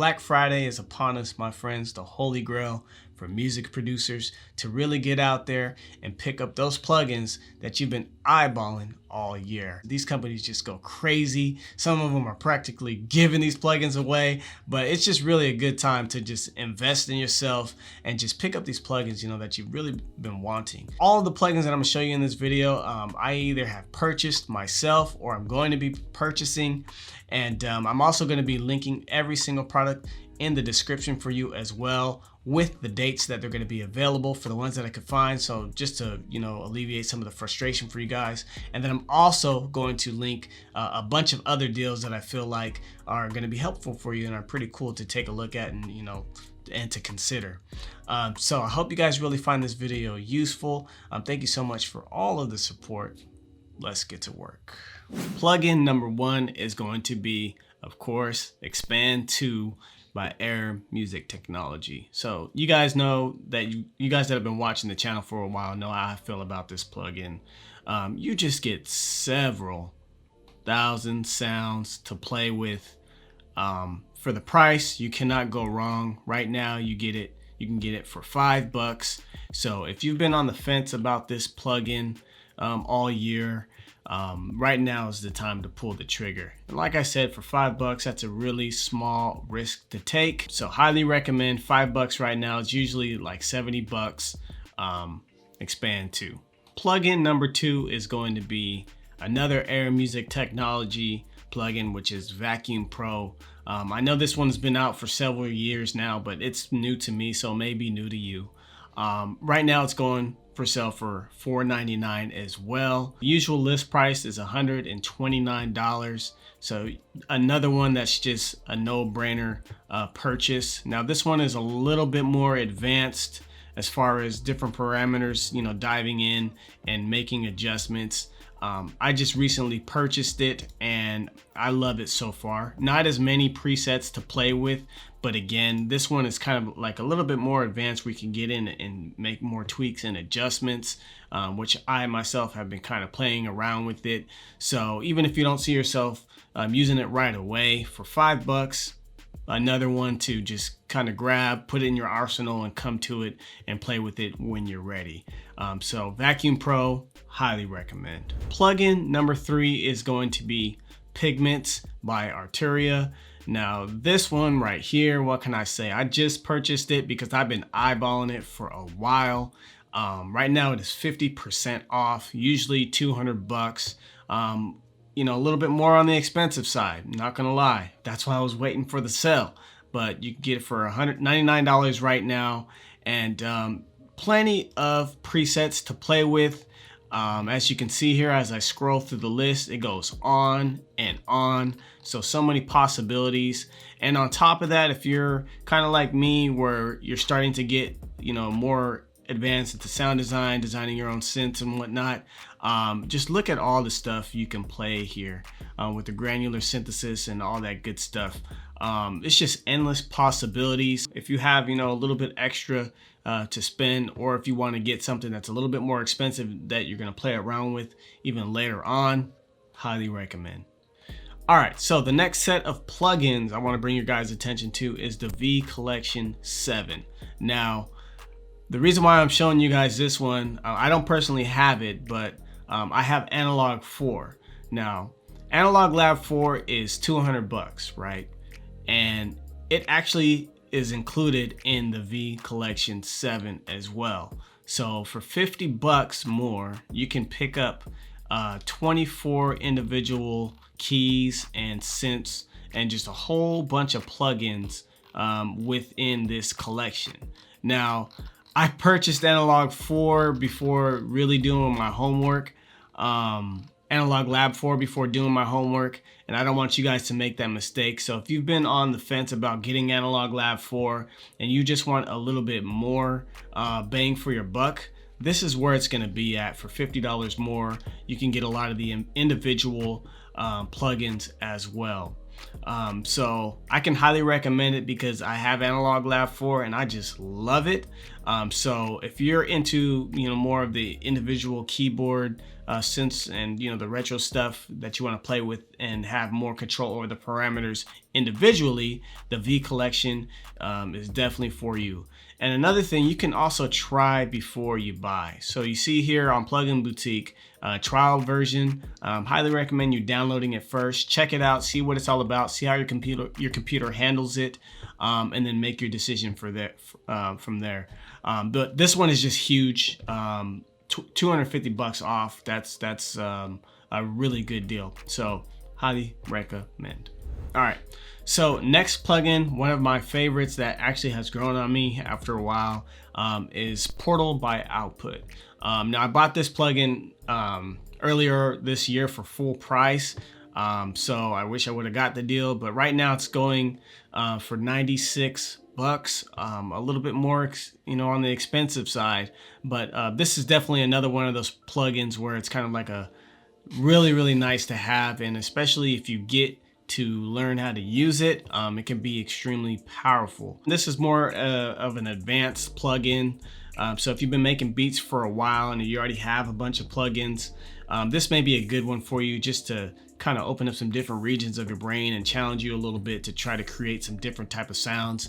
Black Friday is upon us, my friends, the holy grail for music producers to really get out there and pick up those plugins that you've been eyeballing all year. These companies just go crazy. Some of them are practically giving these plugins away, but it's just really a good time to just invest in yourself and just pick up these plugins, that you've really been wanting. All of the plugins that I'm gonna show you in this video, I either have purchased myself or I'm going to be purchasing. And I'm also going to be linking every single product in the description for you as well, with the dates that they're going to be available for the ones that I could find. So just to, alleviate some of the frustration for you guys. And then I'm also going to link a bunch of other deals that I feel like are going to be helpful for you and are pretty cool to take a look at and, and to consider. So I hope you guys really find this video useful. Thank you so much for all of the support. Let's get to work. Plugin number one is going to be, of course, Expand 2 by Air Music Technology. So you guys know that you guys that have been watching the channel for a while know how I feel about this plugin. You just get several thousand sounds to play with. For the price, you cannot go wrong. Right now, you can get it for $5. So if you've been on the fence about this plugin all year, right now is the time to pull the trigger. And like I said, for $5, that's a really small risk to take. So highly recommend. $5 right now. It's usually like $70. Expand 2. Plugin number 2 is going to be another Air Music Technology plugin, which is Vacuum Pro. I know this one's been out for several years now, but it's new to me, so it may be new to you. Right now it's going for sale for $4.99 as well. The usual list price is $129. So another one that's just a no-brainer purchase. Now this one is a little bit more advanced as far as different parameters, diving in and making adjustments. I just recently purchased it and I love it so far. Not as many presets to play with, but again, this one is kind of like a little bit more advanced. We can get in and make more tweaks and adjustments, which I myself have been kind of playing around with it. So even if you don't see yourself using it right away, for $5, another one to just kind of grab, put it in your arsenal and come to it and play with it when you're ready. So Vacuum Pro, highly recommend. Plugin number 3 is going to be Pigments by Arturia. Now this one right here, what can I say? I just purchased it because I've been eyeballing it for a while. Right now it is 50% off, usually $200. A little bit more on the expensive side, not gonna lie. That's why I was waiting for the sale, but you can get it for $199 right now, and plenty of presets to play with. As you can see here, as I scroll through the list, it goes on and on. So many possibilities. And on top of that, if you're kind of like me, where you're starting to get, more advanced into sound design, designing your own synths and whatnot, just look at all the stuff you can play here with the granular synthesis and all that good stuff. It's just endless possibilities. If you have, a little bit extra to spend, or if you want to get something that's a little bit more expensive that you're going to play around with even later on, highly recommend. All right, so the next set of plugins I want to bring your guys' attention to is the V Collection 7. Now, the reason why I'm showing you guys this one, I don't personally have it, but I have Analog 4. Now, Analog Lab 4 is $200, right? And it actually is included in the V Collection 7 as well. So for $50 more, you can pick up 24 individual keys and synths and just a whole bunch of plugins within this collection. Now, I purchased Analog 4 before really doing my homework. Analog Lab 4 before doing my homework, and I don't want you guys to make that mistake. So if you've been on the fence about getting Analog Lab 4 and you just want a little bit more bang for your buck, this is where it's going to be at. For $50 more, you can get a lot of the individual plugins as well. So I can highly recommend it because I have Analog Lab 4 and I just love it. So if you're into, more of the individual keyboard synths and, the retro stuff that you want to play with and have more control over the parameters individually, the V collection is definitely for you. And another thing, you can also try before you buy. So you see here on Pluginboutique, trial version. Highly recommend you downloading it first. Check it out, see what it's all about, see how your computer handles it, and then make your decision from there. But this one is just huge. $250 off. That's a really good deal. So highly recommend. All right, so next plugin, one of my favorites that actually has grown on me after a while, is Portal by Output. Now I bought this plugin earlier this year for full price, so I wish I would have got the deal, but right now it's going for $96. A little bit more, on the expensive side, but this is definitely another one of those plugins where it's kind of like a really nice to have, and especially if you get to learn how to use it, it can be extremely powerful. This is more of an advanced plugin. So if you've been making beats for a while and you already have a bunch of plugins, this may be a good one for you, just to kind of open up some different regions of your brain and challenge you a little bit to try to create some different type of sounds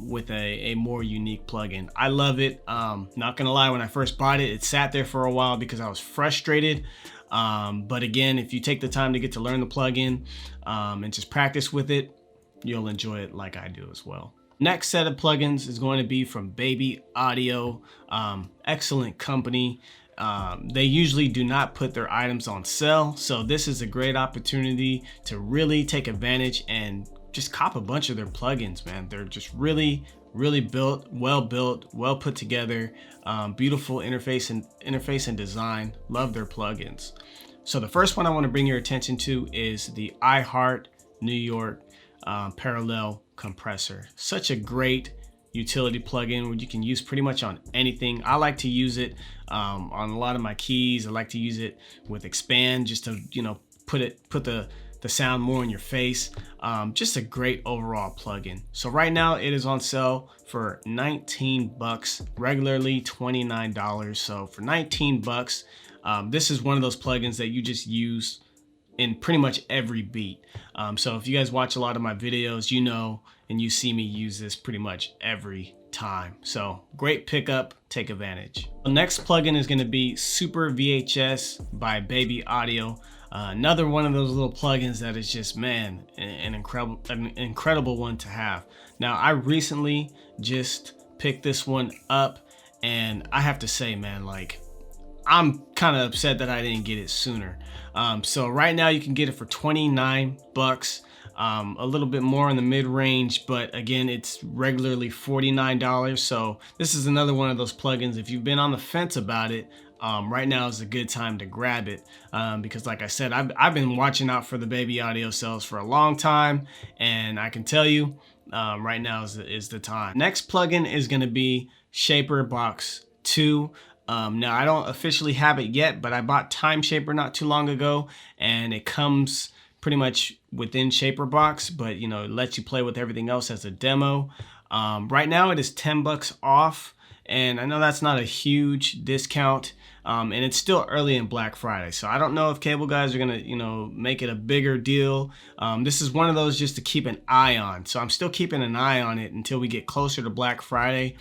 with a more unique plugin. I love it. Not gonna lie, when I first bought it, it sat there for a while because I was frustrated. But again, if you take the time to get to learn the plugin and just practice with it, you'll enjoy it like I do as well. Next set of plugins is going to be from Baby Audio. Excellent company. They usually do not put their items on sale, so this is a great opportunity to really take advantage and just cop a bunch of their plugins, man. They're just really built, well put together, beautiful interface and design. Love their plugins. So the first one I want to bring your attention to is the iHeart New York parallel compressor. Such a great utility plugin where you can use pretty much on anything. I like to use it on a lot of my keys. I like to use it with expand, just to put the sound more in your face. Just a great overall plugin. So right now it is on sale for $19, regularly $29. So for $19, this is one of those plugins that you just use in pretty much every beat. So if you guys watch a lot of my videos, and you see me use this pretty much every time. So great pickup, take advantage. The next plugin is going to be Super VHS by Baby Audio. Another one of those little plugins that is just, man, an incredible one to have. Now I recently just picked this one up, and I have to say, man, like, I'm kind of upset that I didn't get it sooner. So right now you can get it for $29. A little bit more in the mid-range, but again, it's regularly $49. So this is another one of those plugins. If you've been on the fence about it, right now is a good time to grab it, because like I said, I've been watching out for the Baby Audio sales for a long time, and I can tell you right now is the time. Next plugin is going to be Shaper Box 2. Now I don't officially have it yet, but I bought Time Shaper not too long ago, and it comes pretty much within Shaper Box, but it lets you play with everything else as a demo. Right now it is $10 off, and I know that's not a huge discount, and it's still early in Black Friday, so I don't know if cable guys are gonna make it a bigger deal. This is one of those just to keep an eye on, so I'm still keeping an eye on it until we get closer to Black Friday,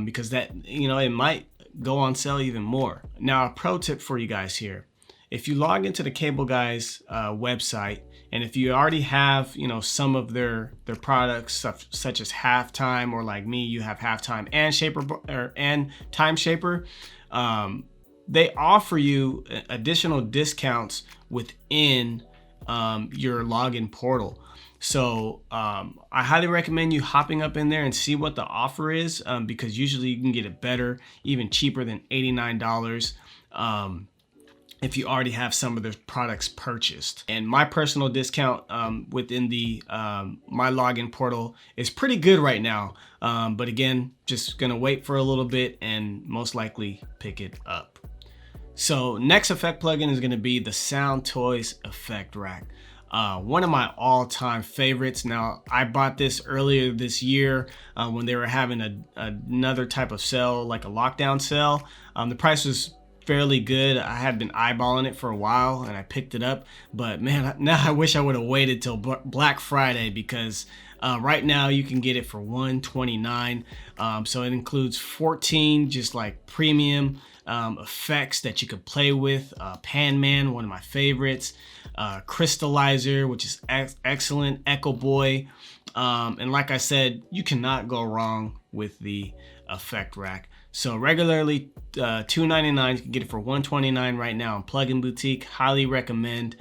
because that it might go on sale even more. Now a pro tip for you guys here: if you log into the Cable Guys website, and if you already have some of their products such as Halftime, or like me, you have Halftime and Time Shaper, they offer you additional discounts within your login portal. So I highly recommend you hopping up in there and see what the offer is, because usually you can get it better, even cheaper than $89. If you already have some of their products purchased. And my personal discount within the my login portal is pretty good right now. But again, just gonna wait for a little bit and most likely pick it up. So next effect plugin is gonna be the Soundtoys Effect Rack. One of my all-time favorites. Now, I bought this earlier this year when they were having another type of sale, like a lockdown sale. The price was fairly good. I had been eyeballing it for a while and I picked it up, but man, now I wish I would have waited till Black Friday, because right now you can get it for $129. So it includes 14 just like premium effects that you could play with. Pan Man, one of my favorites. Crystallizer, which is excellent. Echo Boy. And like I said, you cannot go wrong with the effect rack. So regularly $299, you can get it for $129 right now on Pluginboutique. Highly recommend.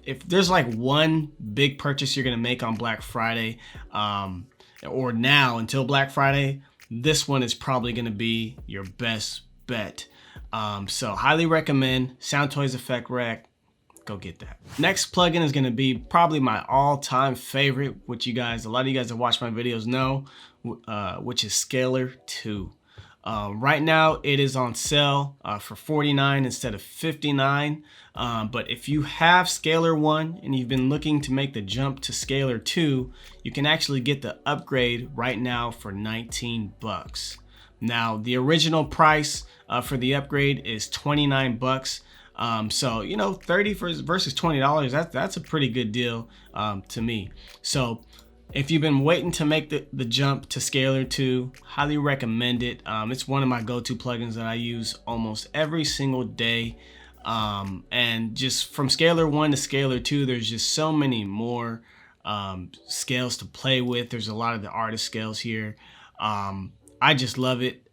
If there's like one big purchase you're gonna make on Black Friday, or now until Black Friday, this one is probably gonna be your best bet. So highly recommend Soundtoys Effect Rack. Go get that. Next plugin is gonna be probably my all-time favorite, which a lot of you guys that watch my videos know, which is Scalar II. Right now it is on sale for $49 instead of $59. But if you have Scalar 1 and you've been looking to make the jump to Scalar 2, you can actually get the upgrade right now for 19 bucks. Now the original price for the upgrade is 29 bucks. So, you know, 30 versus $20, that's a pretty good deal to me. So if you've been waiting to make the jump to Scalar 2, highly recommend it. It's one of my go-to plugins that I use almost every single day. And just from Scalar 1 to Scalar 2, there's just so many more scales to play with. There's a lot of the artist scales here. I just love it.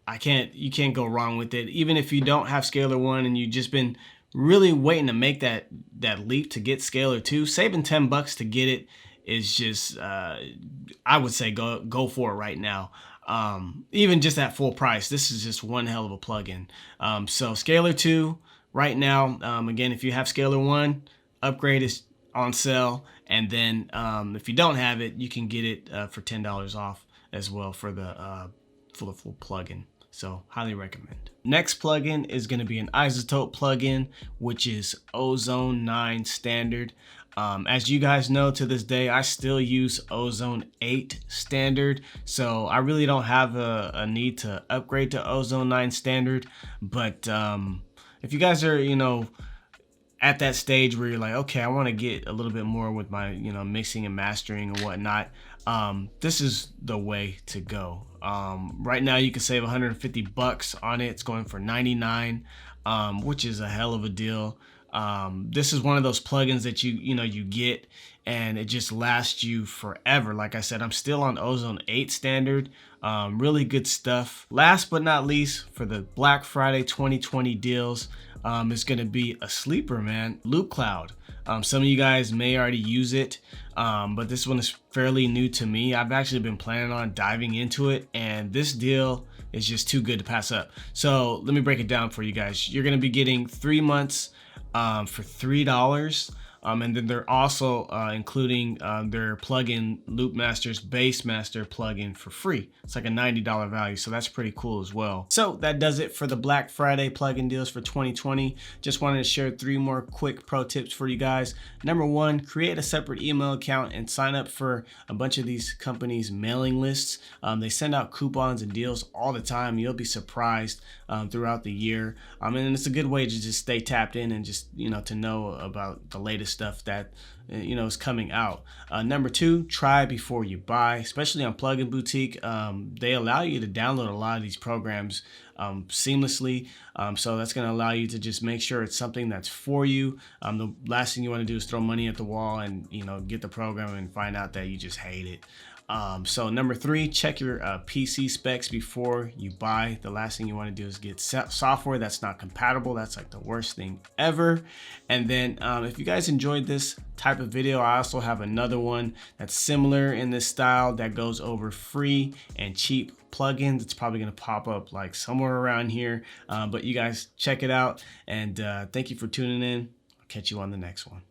You can't go wrong with it. Even if you don't have Scalar 1 and you've just been really waiting to make that leap to get Scalar 2, saving 10 bucks to get it is just, I would say go for it right now. Even just at full price, this is just one hell of a plugin. So Scalar 2 right now, again, if you have Scalar 1, upgrade is on sale. And then if you don't have it, you can get it for $10 off as well for the full plugin. So highly recommend. Next plugin is going to be an iZotope plugin, which is Ozone 9 standard. As you guys know, to this day, I still use Ozone 8 standard. So I really don't have a need to upgrade to Ozone 9 standard. But if you guys are, you know, at that stage where you're like, okay, I want to get a little bit more with my, you know, mixing and mastering and whatnot, this is the way to go. Right now you can save 150 bucks on it. It's going for 99, which is a hell of a deal. This is one of those plugins that you get and it just lasts you forever. Like I said, I'm still on Ozone 8 standard. Really good stuff. Last but not least, for the Black Friday 2020 deals, is going to be a sleeper, man. Loop Cloud. Some of you guys may already use it, but this one is fairly new to me. I've actually been planning on diving into it, and this deal is just too good to pass up. So let me break it down for you guys. You're going to be getting 3 months for $3. And then they're also including their plugin Loopmaster's Bassmaster plugin for free. It's like a $90 value, so that's pretty cool as well. So that does it for the Black Friday plugin deals for 2020. Just wanted to share 3 more quick pro tips for you guys. Number 1, create a separate email account and sign up for a bunch of these companies' mailing lists. They send out coupons and deals all the time. You'll be surprised throughout the year. And it's a good way to just stay tapped in and just, you know, to know about the latest stuff that is coming out. Number 2, try before you buy, especially on Pluginboutique. They allow you to download a lot of these programs seamlessly, so that's going to allow you to just make sure it's something that's for you. The last thing you want to do is throw money at the wall and get the program and find out that you just hate it. So number 3, check your PC specs before you buy. The last thing you want to do is get software that's not compatible. That's like the worst thing ever. And then if you guys enjoyed this type of video, I also have another one that's similar in this style that goes over free and cheap plugins. It's probably going to pop up like somewhere around here, but you guys check it out, and thank you for tuning in. I'll catch you on the next one.